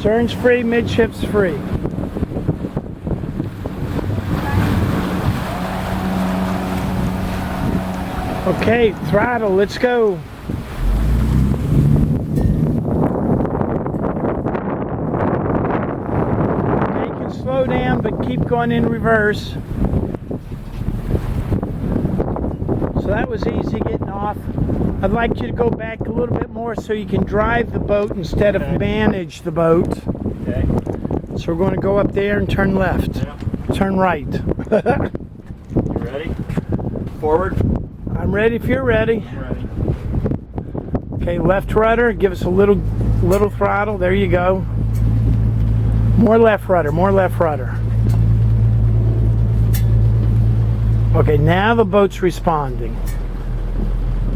Stern's free, midship's free. Okay, throttle, let's go. Okay, you can slow down, but keep going in reverse. So that was easy getting off. I'd like you to go back a little bit more so you can drive the boat instead of manage the boat. Okay. So we're going to go up there and turn left. Yeah. Turn right. You ready? Forward. I'm ready if you're ready. I'm ready. Okay, left rudder, give us a little throttle. There you go. More left rudder, more left rudder. Okay, now the boat's responding.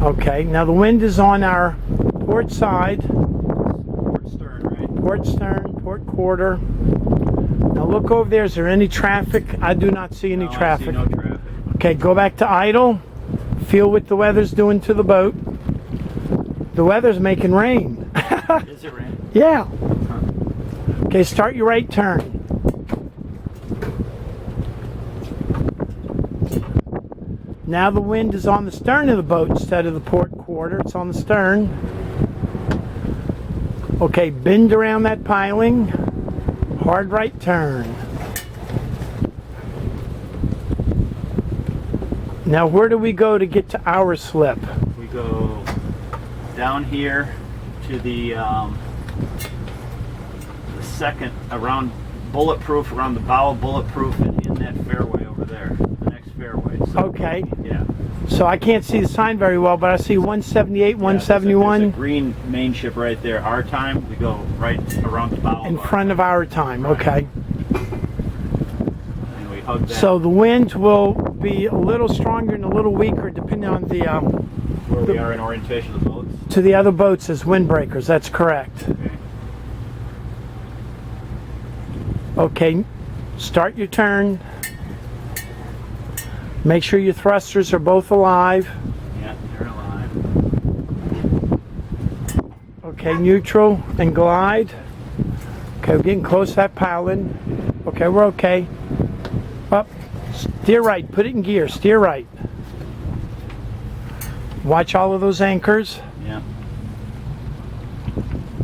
Okay, now the wind is on our port side. Port stern, right? Port stern, port quarter. Now look over there, is there any traffic? I do not see any traffic. I see no traffic. Okay, go back to idle. Feel what the weather's doing to the boat. The weather's making rain. Is it raining? Yeah. Okay, start your right turn. Now the wind is on the stern of the boat instead of the port quarter. It's on the stern. Okay, bend around that piling. Hard right turn. Now where do we go to get to our slip? We go down here to the second, around bulletproof, around the bow of bulletproof, and in that fairway over there, the next fairway. So, Okay. yeah. So I can't see the sign very well, but I see 178, 171. There's a green main ship right there. Our time, we go right around the bow. In front of our time, Right. okay. And we hug that. So the wind will be a little stronger and a little weaker depending on the where we are in orientation of the boats. to the other boats as windbreakers. That's correct. Okay. Okay, start your turn. Make sure your thrusters are both alive. Yeah, they're alive. Okay, neutral and glide. Okay, we're getting close to that piling. Okay, we're okay. Up. Steer right. Put it in gear. Steer right. Watch all of those anchors. Yeah.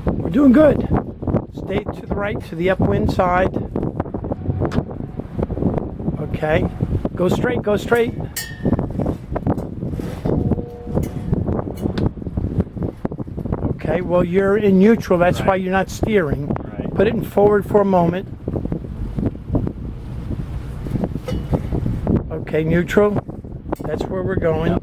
We're doing good. Stay to the right, to the upwind side. Okay. Go straight, go straight. Okay, well you're in neutral, that's Right. why you're not steering. Right. Put it in forward for a moment. Okay, neutral. That's where we're going. Yep.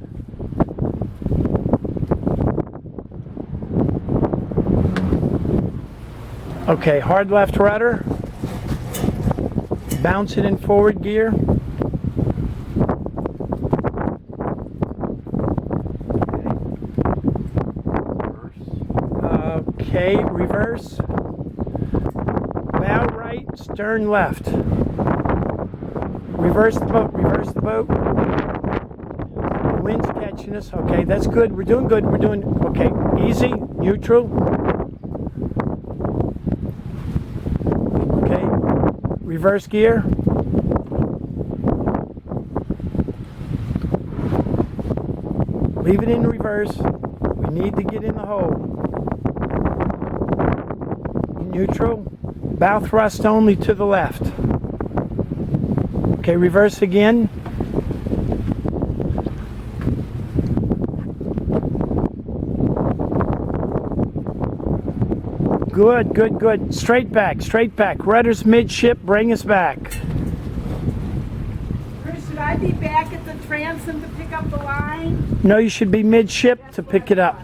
Okay, hard left rudder. Bounce it in forward gear. Okay, reverse. Bow right, stern left. Reverse the boat, reverse the boat. The wind's catching us. Okay, that's good. We're doing good. We're doing okay. Easy, neutral. Okay, reverse gear. Leave it in reverse. We need to get in the hole. Neutral. Bow thrust only to the left. Okay, reverse again. Good, good, good. Straight back, straight back. Rudder's midship, bring us back. Chris, should I be back at the transom to pick up the line? No, you should be midship to pick it up.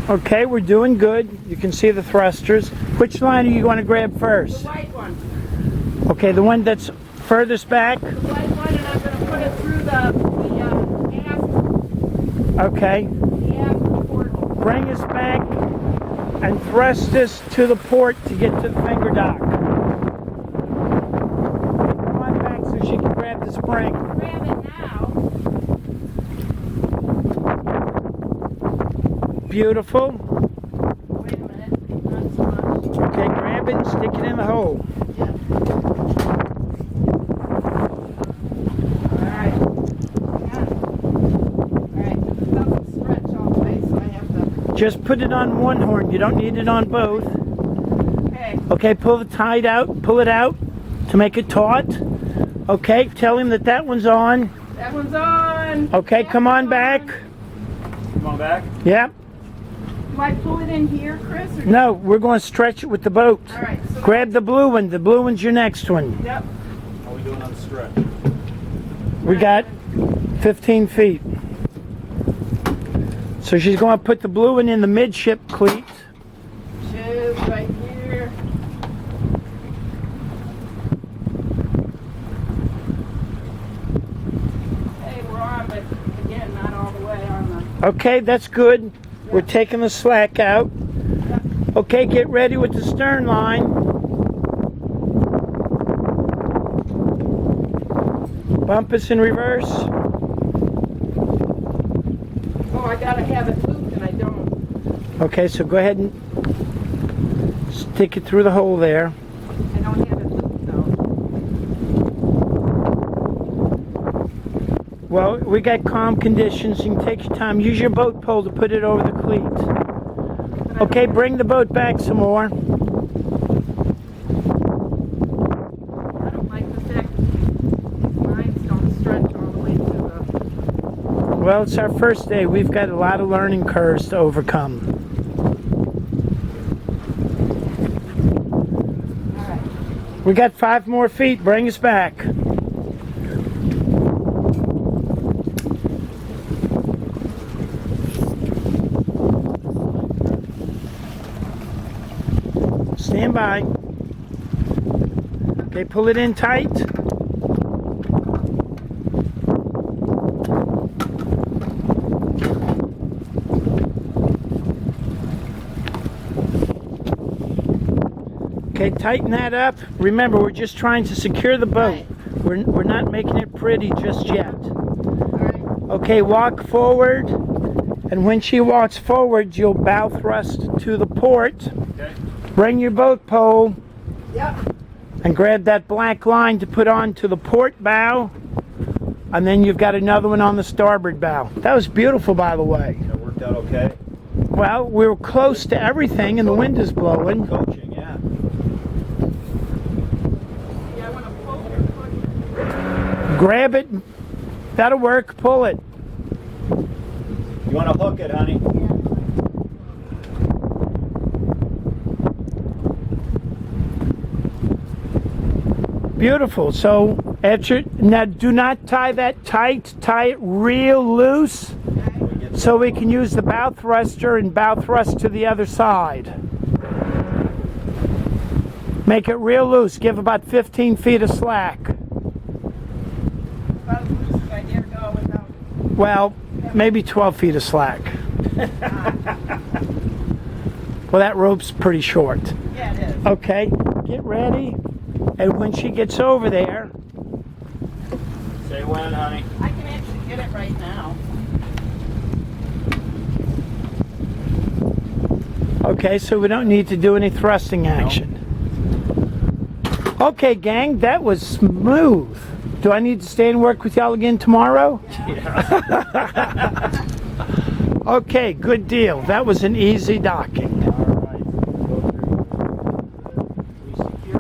Okay, we're doing good. You can see the thrusters. Which line are you going to grab The first? white one. Okay, the one that's furthest back. The white one, and I'm going to put it through the Okay, aft portal. bring us back and thrust us to the port to get to the finger dock. Come on back so she can grab the spring. Grab it now. Beautiful. Wait a minute. Stick it in the hole. Alright. Alright, it doesn't stretch all the way, so I have to. Just put it on one horn. You don't need it on both. Okay. Okay, pull it tight out. Pull it out to make it taut. Okay, tell him that that one's on. That one's on. Okay, That come on one's back. Come on back. Yep. Do I pull it in here, Chris? Or No, we're going to stretch it with the boat. Alright, so. Grab the blue one. The blue one's your next one. Yep. How are we doing on the stretch? We got 15 feet. So she's going to put the blue one in the midship cleat. Shoes right here. Hey, we're on, but again, not all the way on the. Okay, that's good. We're taking the slack out. Okay, get ready with the stern line. Bumpus in reverse. Oh, I gotta have it looped and I don't. Okay, so go ahead and stick it through the hole there. I don't have it looped though. Well, we got calm conditions. You can take your time. Use your boat pole to put it over the cleat. But I Okay, don't- bring the boat back some more. I don't like the fact these lines don't stretch all the way to the. Well, it's our first day. We've got a lot of learning curves to overcome. Alright. We got 5 more feet. Bring us back. Stand by. Okay, pull it in tight. Okay, tighten that up. Remember, we're just trying to secure the boat. Right. We're not making it pretty just yet. Alright. Okay, walk forward. And when she walks forward, you'll bow thrust to the port. Okay. Bring your boat pole Yep. and grab that black line to put onto the port bow. And then you've got another one on the starboard bow. That was beautiful, by the way. That worked out okay. Well, we were close to everything and the wind is blowing. Coaching, yeah. Yeah, I wanna poke or push. Grab it. That'll work. Pull it. You want to hook it, honey? Beautiful. So after now, do not tie that tight. Tie it real loose so we can use the bow thruster and bow thrust to the other side. Make it real loose. Give about 15 feet of slack. About as loose as I dare go without. Well, maybe 12 feet of slack. Well, that rope's pretty short. Yeah, it is. Okay, get ready. And when she gets over there, Say when, honey. I can actually get it right now. okay, so we don't need to do any thrusting action. Okay, gang, that was smooth. Do I need to stay and work with y'all again tomorrow? Yeah. Okay, good deal. That was an easy docking.